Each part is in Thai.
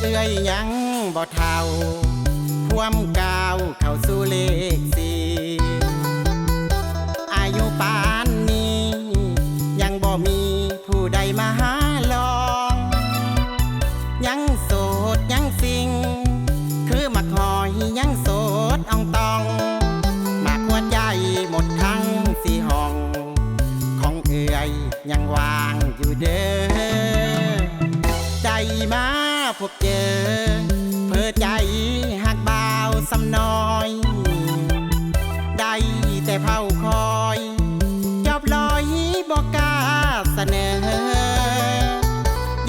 เอื้อยยังบ่เท่าความก้าวเข้าสู่เลขสี่อายุปานนี้ยังบ่มีผู้ใดมาหาลองยังโสดยังสิงคือมักหอยยังโสดอ่องตองมักหัวใจหมดทั้งสี่ห้องของเอื้อยยังว่างอยู่เด้อได้มาพบเจอเพื่อใจหักบ่าวสำน้อยได้แต่เผาคอยจอบลอยบอกกล้าเสนอ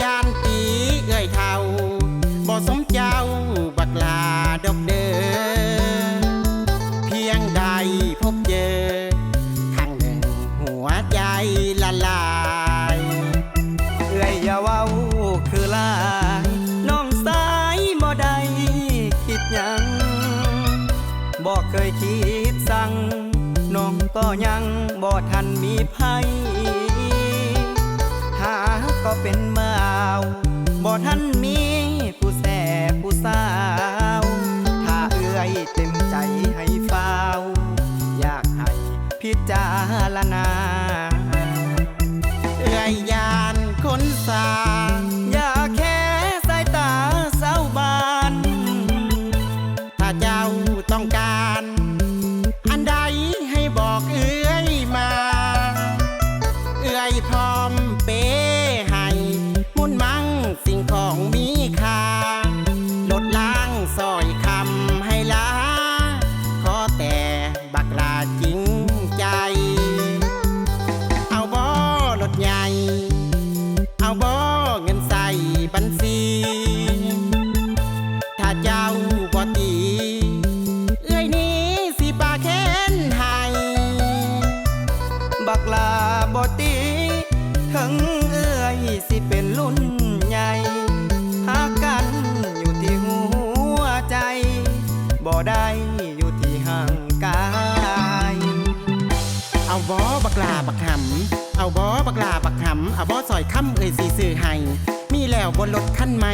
ยานตีเอื้อยเท่าบ่สมเจ้าบักลาดอกเด้อเพียงใดพบเจอข้างหนึ่งหัวใจละลายเอื้อยอย่าเว้าคือลายน้องสายบ่ได้คิดหยังบ่เคยคิดสั่งน้องก็ยังบ่ทันมีภัยหาก็เป็นบ่าวบ่ทันมีผู้แสบผู้สาวถ้าเอื้อยเต็มใจให้ฟ้าวอยากให้พิจารณาเอื้อยยานคนสาอย่าแค่สายตาเศร้าบานถ้าเจ้าต้องการอันใดให้บอกเอื้อยมาเอื้อยพร้อมเปให้มุ่นมั่งสิ่งของมีค่าลดล้างซอยคำให้ลาขอแต่บักลาจริงใจเอาบ่รถใหญ่เอาบ่เงินใส่บัญชีถ้าเจ้าบ่ตีเอื้อยนี้สิปาแค้นให้บักลาบ่ตีถึงเอื้อยสิเป็นรุ่นใหญ่หากันอยู่ที่หัวใจบ่ได้อยู่ที่ห่างกายเอาบ่บักลาบักหำเอาบ่บักลาบักหำเอาบ่ซอยคำเอ่ยสีซื้อให้มีแล้วบนรถคันใหม่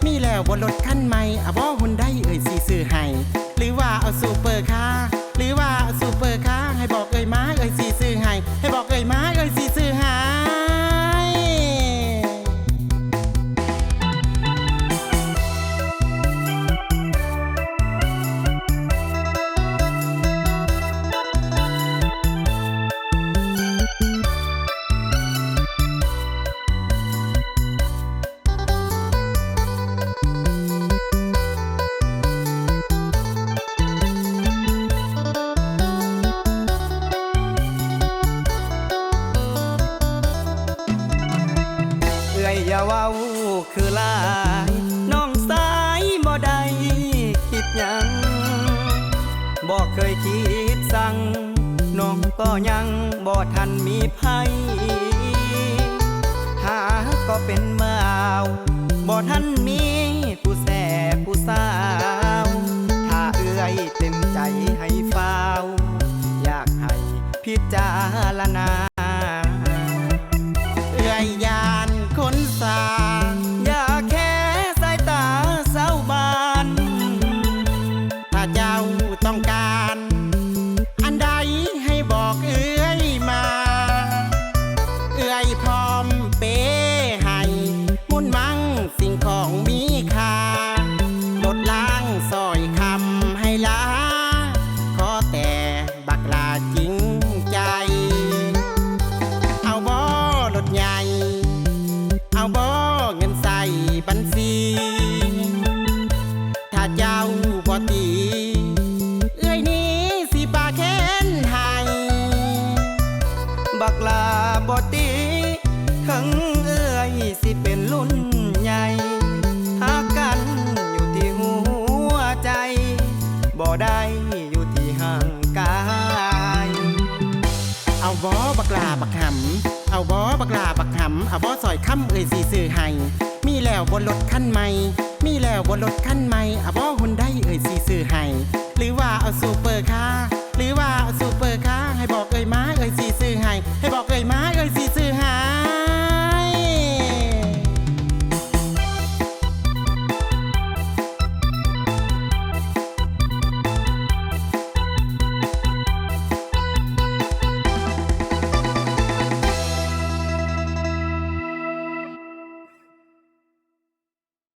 มีแล้วบนรถคันใหม่เอาบ่หุ่นได้เอ่ยสีซื้อให้หรือว่าเอาซูเปอร์คาร์หรือว่าเอาซูเปอร์คาร์ให้บอกเอ่ยมาเอ่ยสีซื้อให้ให้บอกเอ่ยมาเอ่ยสีซื้อให้อย่าเว้าคือลายน้องสายบ่ได้คิดหยังบ่เคยคิดสั่งน้องก็ยังบ่ทันมีภัยหาก็เป็นบ่าวบ่ทันมีผู้แสบผู้สาวถ้าเอื้อยเต็มใจให้ฟ้าวอยากให้พิจารณาเอื้อยยานคนสาอย่าแค่สายตาเศร้าบานถ้าเจ้าต้องการอันใดให้บอกเอื้อยมาเอื้อยพร้อมเปให้มุ่นมั่งสิ่งของมีค่าลดล้างซอยคำให้ลาขอแต่บักลาจริงใจเอาบ่รถใหญ่เอาบ่เงินใส่บัญชีถ้าเจ้าบ่ตีเอื้อยนี้สิปาแค้นให้บักลาบ่ตีถึงเอื้อยสิเป็นรุ่นใหญ่หากันอยู่ที่หัวใจบ่ได้อยู่ที่ห่างกายเอาบ่บักลาบักหำเอาบ่บักลาบักหำเอาบ่ซอยคำเอ่ยสีซื้อให้มีแล้วบนรถคันใหม่มีแล้วบนรถคันใหม่เอาบ่หุ่นได้เอ่ยสีซื้อให้หรือว่าเอาซูเปอร์คาร์